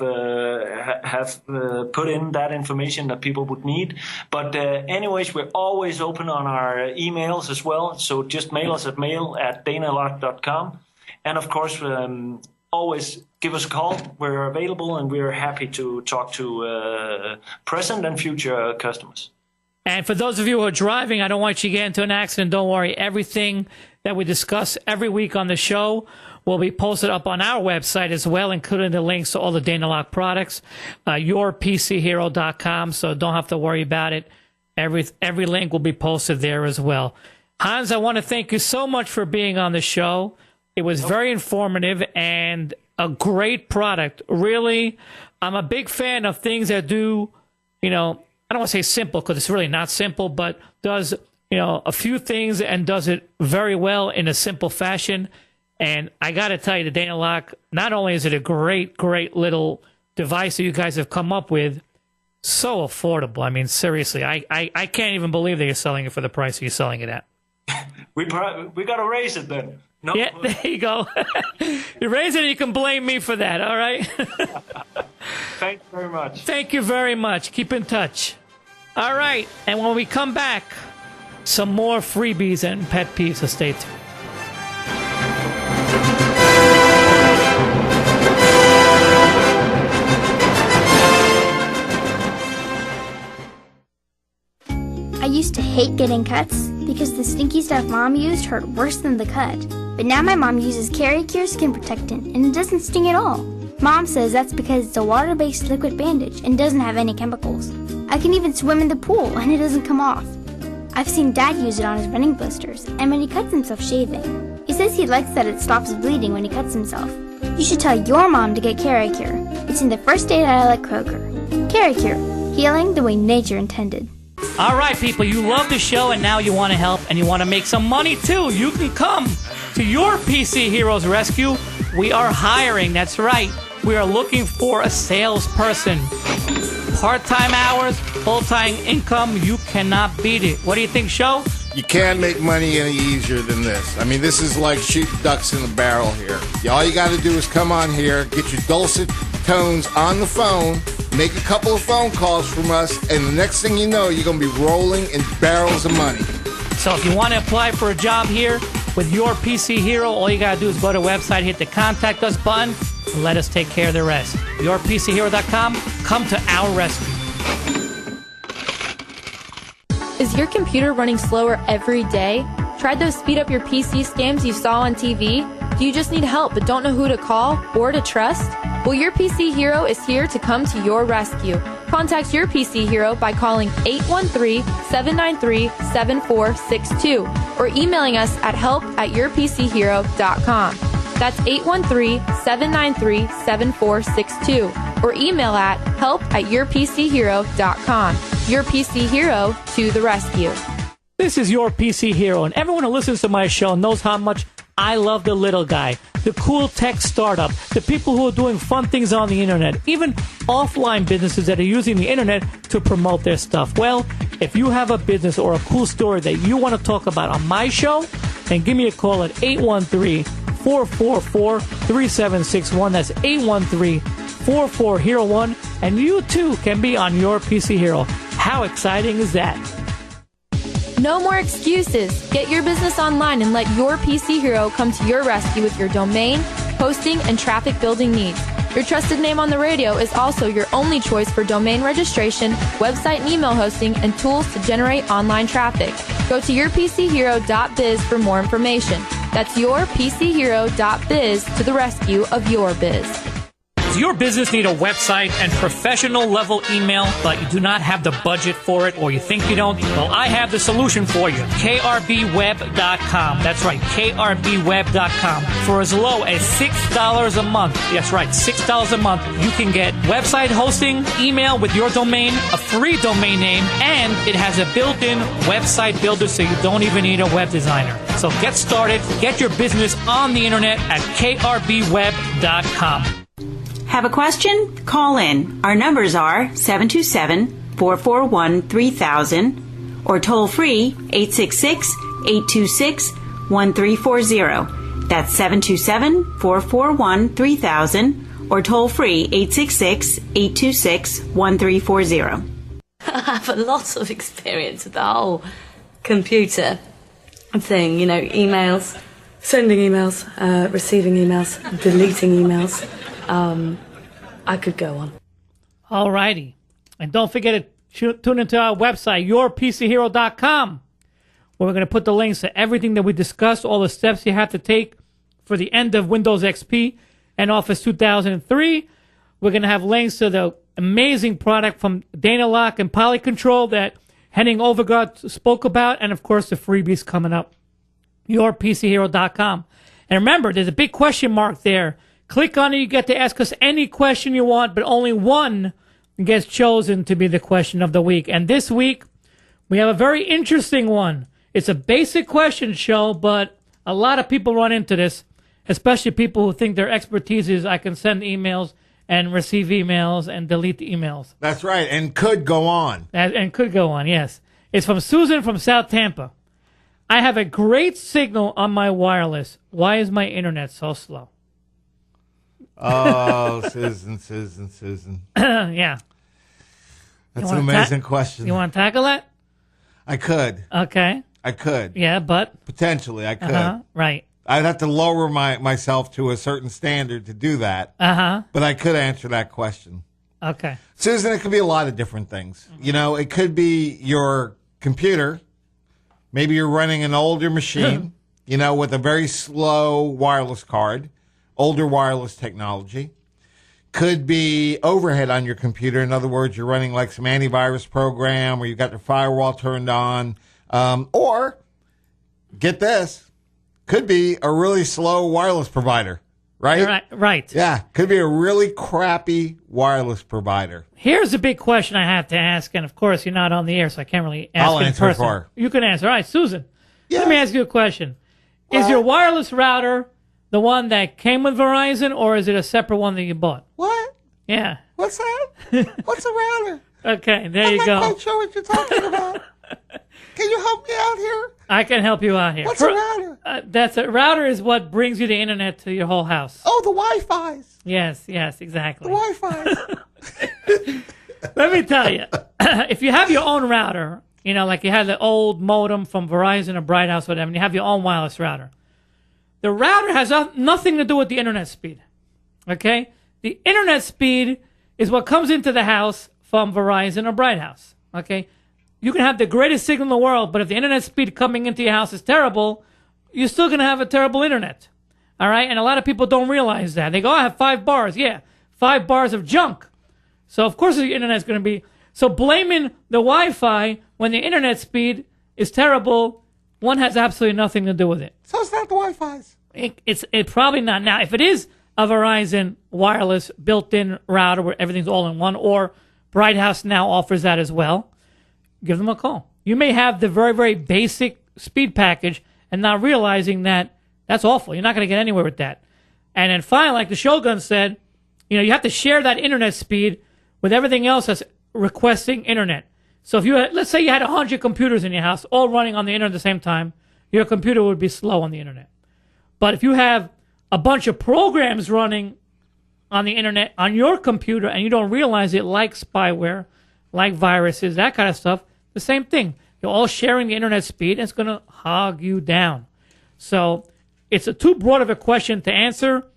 put in that information that people would need. But anyways, we're always open on our emails as well. So just mail us at mail@danalock.com. And of course, always give us a call. We're available and we're happy to talk to present and future customers. And for those of you who are driving, I don't want you to get into an accident. Don't worry. Everything that we discuss every week on the show will be posted up on our website as well, including the links to all the Dana-Lock products, yourpchero.com, so don't have to worry about it. Every link will be posted there as well. Hans, I want to thank you so much for being on the show. It was very informative and a great product. Really, I'm a big fan of things that do, I don't want to say simple because it's really not simple, but does, a few things and does it very well in a simple fashion. And I got to tell you, the Dana-Lock, not only is it a great, great little device that you guys have come up with, so affordable. I mean, seriously, I can't even believe that you're selling it for the price that you're selling it at. We got to raise it then. No. Yeah, there you go. You raise it and you can blame me for that, all right? Thank you very much. Thank you very much. Keep in touch. All right, and when we come back, some more freebies and pet peeves, so stay tuned. I used to hate getting cuts because the stinky stuff Mom used hurt worse than the cut. But now my mom uses Caricure Skin Protectant and it doesn't sting at all. Mom says that's because it's a water-based liquid bandage and doesn't have any chemicals. I can even swim in the pool and it doesn't come off. I've seen Dad use it on his running blisters and when he cuts himself shaving. He says he likes that it stops bleeding when he cuts himself. You should tell your mom to get Caricure. It's in the first aid aisle at Kroger. Caricure, healing the way nature intended. All right, people, you love the show and now you want to help and you want to make some money too. You can come to your PC Heroes Rescue. We are hiring, that's right. We are looking for a salesperson. Part-time hours, full-time income, you cannot beat it. What do you think, Sho? You can't make money any easier than this. I mean, this is like shooting ducks in a barrel here. All you got to do is come on here, get your dulcet tones on the phone, make a couple of phone calls from us, and the next thing you know, you're going to be rolling in barrels of money. So if you want to apply for a job here with your PC Hero, all you got to do is go to the website, hit the Contact Us button, and let us take care of the rest. YourPCHero.com, come to our rescue. Is your computer running slower every day? Tried those speed up your PC scams you saw on TV? Do you just need help but don't know who to call or to trust? Well, Your PC Hero is here to come to your rescue. Contact Your PC Hero by calling 813-793-7462 or emailing us at help@yourpchero.com. That's 813-793-7462 or email at help@yourpchero.com. Your PC Hero to the rescue. This is Your PC Hero, and everyone who listens to my show knows how much I love the little guy, the cool tech startup, the people who are doing fun things on the internet, even offline businesses that are using the internet to promote their stuff. Well, if you have a business or a cool story that you want to talk about on my show, then give me a call at 813-444-3761. That's 813-44-HERO1. And you too can be on Your PC Hero. How exciting is that? No more excuses. Get your business online and let your PC Hero come to your rescue with your domain, hosting, and traffic building needs. Your trusted name on the radio is also your only choice for domain registration, website and email hosting, and tools to generate online traffic. Go to yourpchero.biz for more information. That's yourpchero.biz to the rescue of your biz. Does your business need a website and professional level email, but you do not have the budget for it, or you think you don't? Well, I have the solution for you. KRBweb.com. That's right, KRBweb.com. For as low as $6 a month, that's right, $6 a month, you can get website hosting, email with your domain, a free domain name, and it has a built-in website builder, so you don't even need a web designer. So get started, get your business on the internet at KRBweb.com. Have a question? Call in. Our numbers are 727-441-3000 or toll free 866-826-1340. That's 727-441-3000 or toll free 866-826-1340. I have a lot of experience with the whole computer thing, you know, emails, sending emails, receiving emails, deleting emails. I could go on. All righty. And don't forget to tune into our website, yourpchero.com, where we're going to put the links to everything that we discussed, all the steps you have to take for the end of Windows XP and Office 2003. We're going to have links to the amazing product from Dana-Lock and Polycontrol that Henning Overgaard spoke about, and, of course, the freebies coming up. yourpchero.com. And remember, there's a big question mark there. Click on it. You get to ask us any question you want, but only one gets chosen to be the question of the week. And this week, we have a very interesting one. It's a basic question show, but a lot of people run into this, especially people who think their expertise is I can send emails and receive emails and delete the emails. That's right, and could go on. And could go on, yes. It's from Susan from South Tampa. I have a great signal on my wireless. Why is my internet so slow? Oh, Susan. Yeah. That's an amazing question. You want to tackle that? I could. Okay. I could. Yeah, but? Potentially, I could. Right. I'd have to lower myself to a certain standard to do that. But I could answer that question. Okay. Susan, it could be a lot of different things. You know, it could be your computer. Maybe you're running an older machine, you know, with a very slow wireless card. Older wireless technology. Could be overhead on your computer. In other words, you're running like some antivirus program or you've got your firewall turned on. Or, get this, could be a really slow wireless provider, right? Right. Yeah, could be a really crappy wireless provider. Here's a big question I have to ask, and of course you're not on the air, so I can't really ask I'll in answer person. for her. You can answer. All right, Susan, Yeah. let me ask you a question. Is your wireless router the one that came with Verizon, or is it a separate one that you bought? What? Yeah. What's that? What's a router? Okay, there you I'm go. not quite sure what you're talking about. Can you help me out here? I can help you out here. What's a router? That's a router is what brings you the internet to your whole house. Oh, the Wi-Fi's. Yes, exactly. The Wi-Fi's. Let me tell you, if you have your own router, you know, like you had the old modem from Verizon or Bright House, whatever, and you have your own wireless router, the router has nothing to do with the internet speed, okay? The internet speed is what comes into the house from Verizon or Bright House, okay? You can have the greatest signal in the world, but if the internet speed coming into your house is terrible, you're still going to have a terrible internet, all right? And a lot of people don't realize that. They go, I have 5 bars. Yeah, 5 bars of junk. So, of course, the internet's going to be... So blaming the Wi-Fi when the internet speed is terrible, one has absolutely nothing to do with it. So it's not the Wi-Fi's. It's probably not. Now, if it is a Verizon wireless built-in router where everything's all in one, or Bright House now offers that as well, give them a call. You may have the very, very basic speed package and not realizing that That's awful. You're not going to get anywhere with that. And then finally, like the Shogun said, you have to share that internet speed with everything else that's requesting internet. So if let's say you had 100 computers in your house all running on the internet at the same time, your computer would be slow on the internet. But if you have a bunch of programs running on the internet on your computer and you don't realize it, like spyware, like viruses, that kind of stuff, the same thing. You're all sharing the internet speed, and it's going to hog you down. So it's too broad of a question to answer.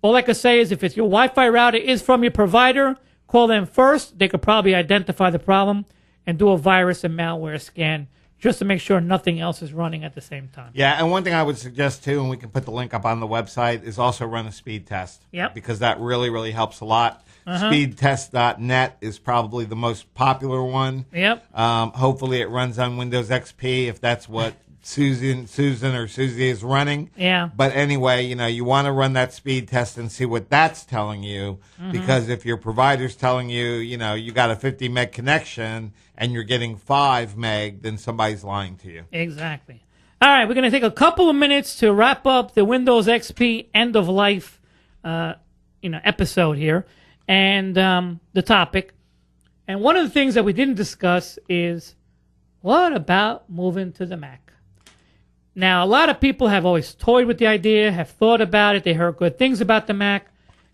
All I can say is if it's your Wi-Fi router is from your provider, call them first. They could probably identify the problem and do a virus and malware scan just to make sure nothing else is running at the same time. Yeah, and one thing I would suggest, too, and we can put the link up on the website, is also run a speed test. Yep. Because that really, really helps a lot. Speedtest.net is probably the most popular one. Yep. Hopefully it runs on Windows XP if that's what Susan or Susie is running. Yeah. But anyway, you want to run that speed test and see what that's telling you. Because if your provider's telling you, you got a 50 meg connection and you're getting 5 meg, then somebody's lying to you. Exactly. All right, we're going to take a couple of minutes to wrap up the Windows XP end of life, episode here, and the topic. And one of the things that we didn't discuss is, what about moving to the Mac? Now, a lot of people have always toyed with the idea, have thought about it, they heard good things about the Mac,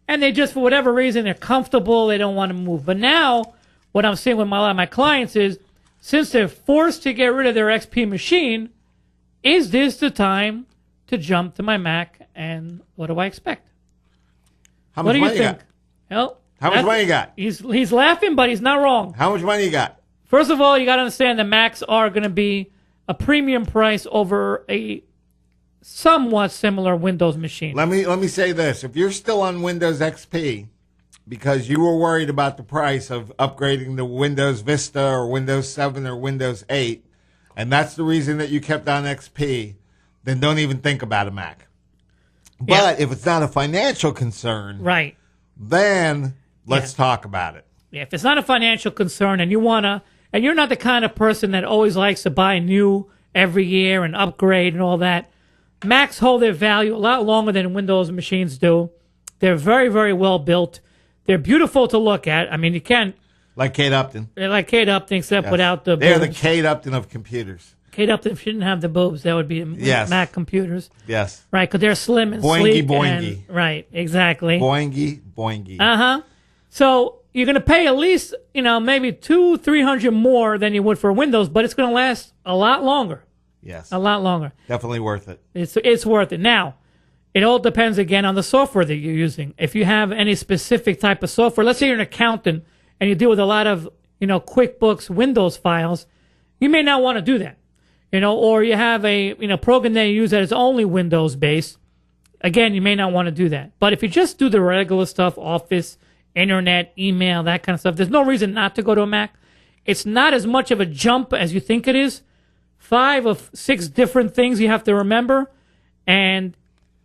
and they just, for whatever reason, they're comfortable, they don't want to move. But now, what I'm seeing with a lot of my clients is, since they're forced to get rid of their XP machine, is this the time to jump to my Mac, and what do I expect? How much money you got? Well, how much money you got? He's laughing, but he's not wrong. How much money you got? First of all, you got to understand that Macs are going to be a premium price over a somewhat similar Windows machine. Let me say this. If you're still on Windows XP because you were worried about the price of upgrading to Windows Vista or Windows 7 or Windows 8, and that's the reason that you kept on XP, then don't even think about a Mac. But if it's not a financial concern, right, then let's talk about it. Yeah, if it's not a financial concern and you want to, and you're not the kind of person that always likes to buy new every year and upgrade and all that, Macs hold their value a lot longer than Windows machines do. They're very, very well built. They're beautiful to look at. I mean, you can't... Like Kate Upton. They're like Kate Upton, except without the They're boobs. the Kate Upton of computers. Kate Upton shouldn't have the boobs. That would be Mac computers. Yes. Right, because they're slim and boingy, sleek. Boingy. Right, exactly. Boingy, boingy. Uh-huh. So you're going to pay at least, maybe $200-300 more than you would for Windows, but it's going to last a lot longer. Yes. A lot longer. Definitely worth it. It's worth it. Now, it all depends, again, on the software that you're using. If you have any specific type of software, let's say you're an accountant and you deal with a lot of, QuickBooks, Windows files, you may not want to do that. Or you have a program that you use that is only Windows-based. Again, you may not want to do that. But if you just do the regular stuff, Office, Internet, email, that kind of stuff, there's no reason not to go to a Mac. It's not as much of a jump as you think it is. 5 of 6 different things you have to remember, and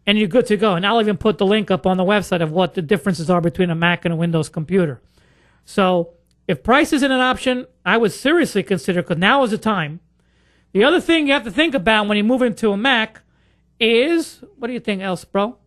you're good to go. And I'll even put the link up on the website of what the differences are between a Mac and a Windows computer. So if price isn't an option, I would seriously consider, because now is the time. The other thing you have to think about when you move into a Mac is, what do you think else, bro?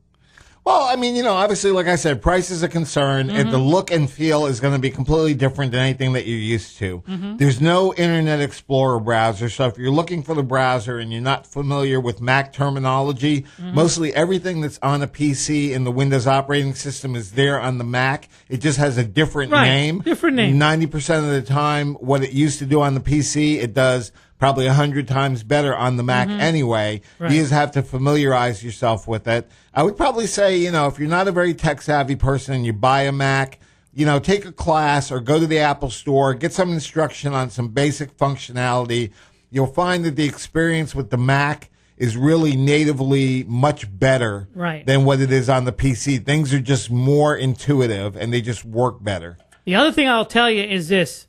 Well, I mean, obviously, like I said, price is a concern, and the look and feel is going to be completely different than anything that you're used to. There's no Internet Explorer browser, so if you're looking for the browser and you're not familiar with Mac terminology, mostly everything that's on a PC in the Windows operating system is there on the Mac. It just has a different name. Different name. 90% of the time, what it used to do on the PC, it does probably 100 times better on the Mac anyway. Right. You just have to familiarize yourself with it. I would probably say, if you're not a very tech-savvy person and you buy a Mac, take a class or go to the Apple Store, get some instruction on some basic functionality. You'll find that the experience with the Mac is really natively much better than what it is on the PC. Things are just more intuitive, and they just work better. The other thing I'll tell you is this.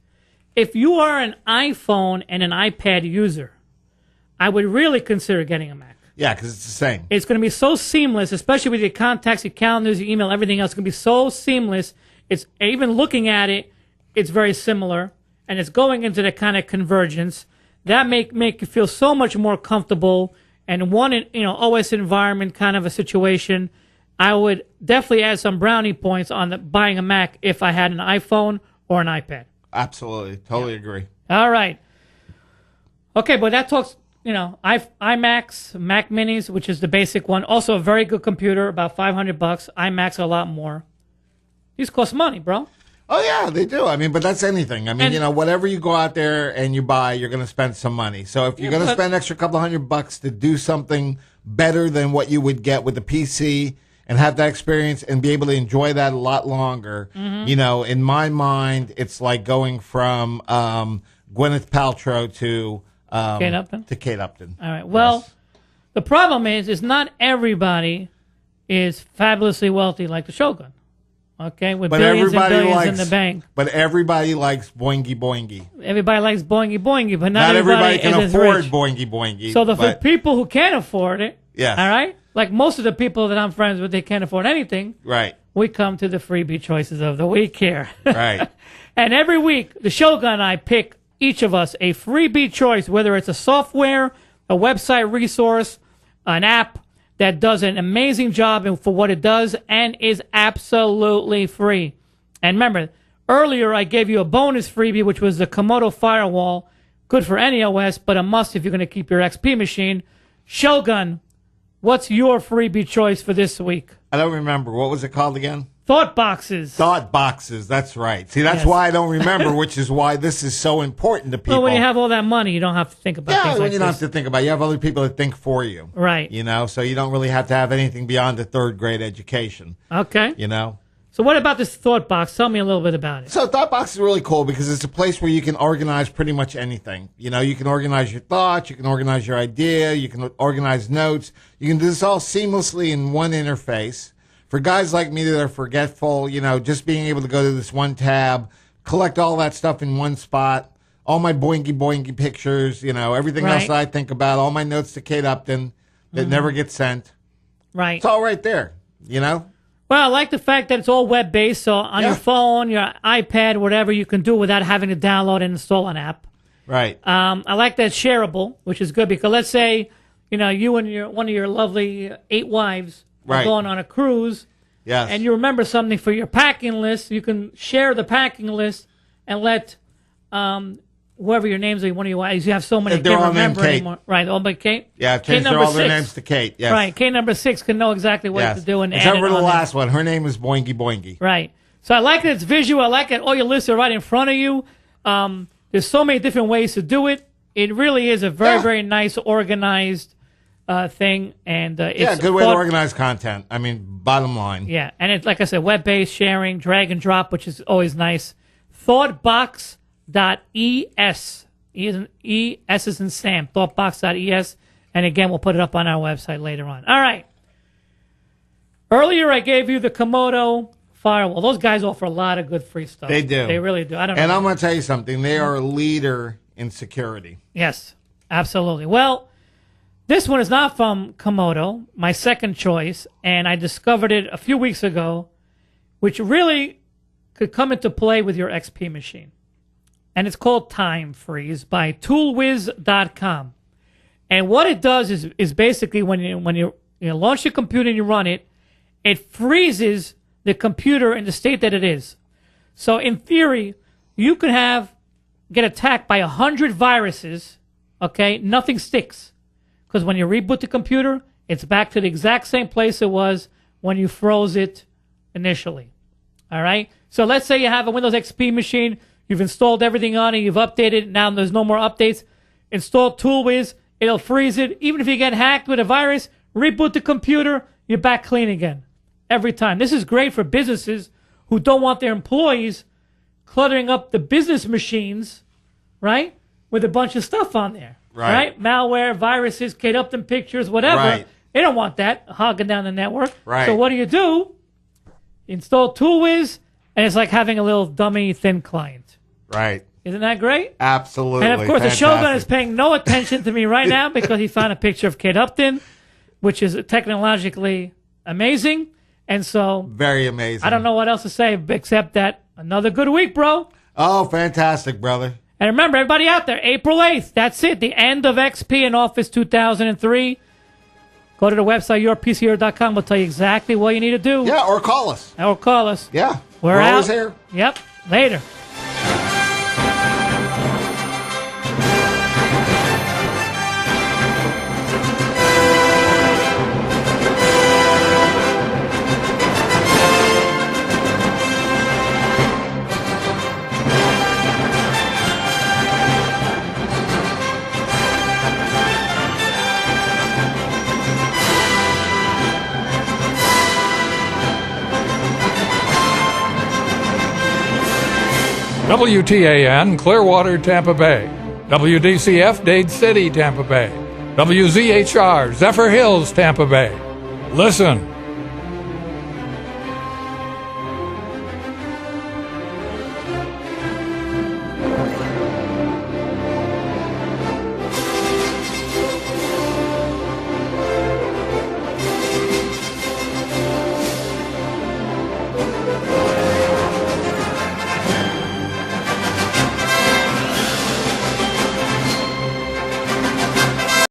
If you are an iPhone and an iPad user, I would really consider getting a Mac. Yeah, because it's the same. It's going to be so seamless, especially with your contacts, your calendars, your email, everything else. It's going to be so seamless. It's even looking at it, it's very similar, and it's going into the kind of convergence that make you feel so much more comfortable and one, OS environment kind of a situation, I would definitely add some brownie points on buying a Mac if I had an iPhone or an iPad. Absolutely. Totally agree. All right. Okay, but that talks, iMacs, Mac Minis, which is the basic one. Also a very good computer, about $500. iMacs a lot more. These cost money, bro. Oh, yeah, they do. I mean, but that's anything. I mean, whatever you go out there and you buy, you're going to spend some money. So if you're going to spend an extra couple $100 to do something better than what you would get with a PC and have that experience and be able to enjoy that a lot longer, in my mind, it's like going from Gwyneth Paltrow to Kate Upton. All right. Well, the problem is not everybody is fabulously wealthy like the Shogun. Okay, with billions and billions in the bank. But everybody likes boingy boingy. Everybody likes boingy boingy, but not everybody can afford rich. Boingy boingy. So for people who can't afford it, yes. All right, like most of the people that I'm friends with, they can't afford anything. Right. We come to the freebie choices of the week here. Right. And every week, the Shogun and I pick each of us a freebie choice, whether it's a software, a website resource, an app that does an amazing job for what it does and is absolutely free. And remember, earlier I gave you a bonus freebie, which was the Komodo Firewall, good for any OS, but a must if you're going to keep your XP machine. Shogun, what's your freebie choice for this week? I don't remember. What was it called again? Thought boxes. Thought boxes. That's right. See, that's why I don't remember, which is why this is so important to people. Well, when you have all that money, you don't have to think about things like you don't have to think about it. You have other people that think for you. Right. So you don't really have to have anything beyond a third grade education. Okay. So what about this Thought Box? Tell me a little bit about it. So Thought Box is really cool because it's a place where you can organize pretty much anything. You can organize your thoughts, you can organize your idea, you can organize notes. You can do this all seamlessly in one interface. For guys like me that are forgetful, just being able to go to this one tab, collect all that stuff in one spot, all my boingy pictures, everything else that I think about, all my notes to Kate Upton that never get sent. Right. It's all right there, Well, I like the fact that it's all web-based, so on your phone, your iPad, whatever, you can do without having to download and install an app. Right. I like that it's shareable, which is good, because let's say, you and one of your lovely 8 wives are going on a cruise, and you remember something for your packing list. You can share the packing list and let whoever your names are, one of your wives. You have so many, I can't remember anymore. Right, all but Kate. Yeah, I've changed all their names to Kate. Yes. Right, Kate number 6 can know exactly what to do. Except for the last one, her name is Boingy Boingy. Right. So I like that it's visual. I like that all your lists are right in front of you. There's so many different ways to do it. It really is a very, very nice, organized thing, and it's good way to organize content. I mean, bottom line. Yeah, and it's like I said, web-based sharing, drag and drop, which is always nice. Thoughtbox.es. ES is in Sam. Thoughtbox.es, and again, we'll put it up on our website later on. All right. Earlier, I gave you the Komodo Firewall. Those guys offer a lot of good free stuff. They do. They really do. I don't know. And I'm going to tell you something. They are a leader in security. Yes, absolutely. Well, this one is not from Komodo, my second choice, and I discovered it a few weeks ago, which really could come into play with your XP machine. And it's called Time Freeze by toolwiz.com. And what it does is basically when you launch your computer and you run it, it freezes the computer in the state that it is. So in theory, you could get attacked by 100 viruses, okay? Nothing sticks. Because when you reboot the computer, it's back to the exact same place it was when you froze it initially. All right? So let's say you have a Windows XP machine. You've installed everything on it. You've updated. Now there's no more updates. Install ToolWiz. It'll freeze it. Even if you get hacked with a virus, reboot the computer, you're back clean again. Every time. This is great for businesses who don't want their employees cluttering up the business machines, right, with a bunch of stuff on there. Right? Malware, viruses, Kate Upton pictures, whatever. Right. They don't want that hogging down the network. Right. So what do? Install ToolWiz, and it's like having a little dummy thin client. Right. Isn't that great? Absolutely. And of course, fantastic. the Shogun is paying no attention to me right now because he found a picture of Kate Upton, which is technologically amazing. And so, very amazing. I don't know what else to say except that another good week, bro. Oh, fantastic, brother. And remember, everybody out there, April 8th, that's it. The end of XP in Office 2003. Go to the website, yourpchero.com. We'll tell you exactly what you need to do. Yeah, or call us. Or call us. Yeah. We're out. always here. Yep. Later. WTAN, Clearwater, Tampa Bay. WDCF, Dade City, Tampa Bay. WZHR, Zephyr Hills, Tampa Bay. Listen,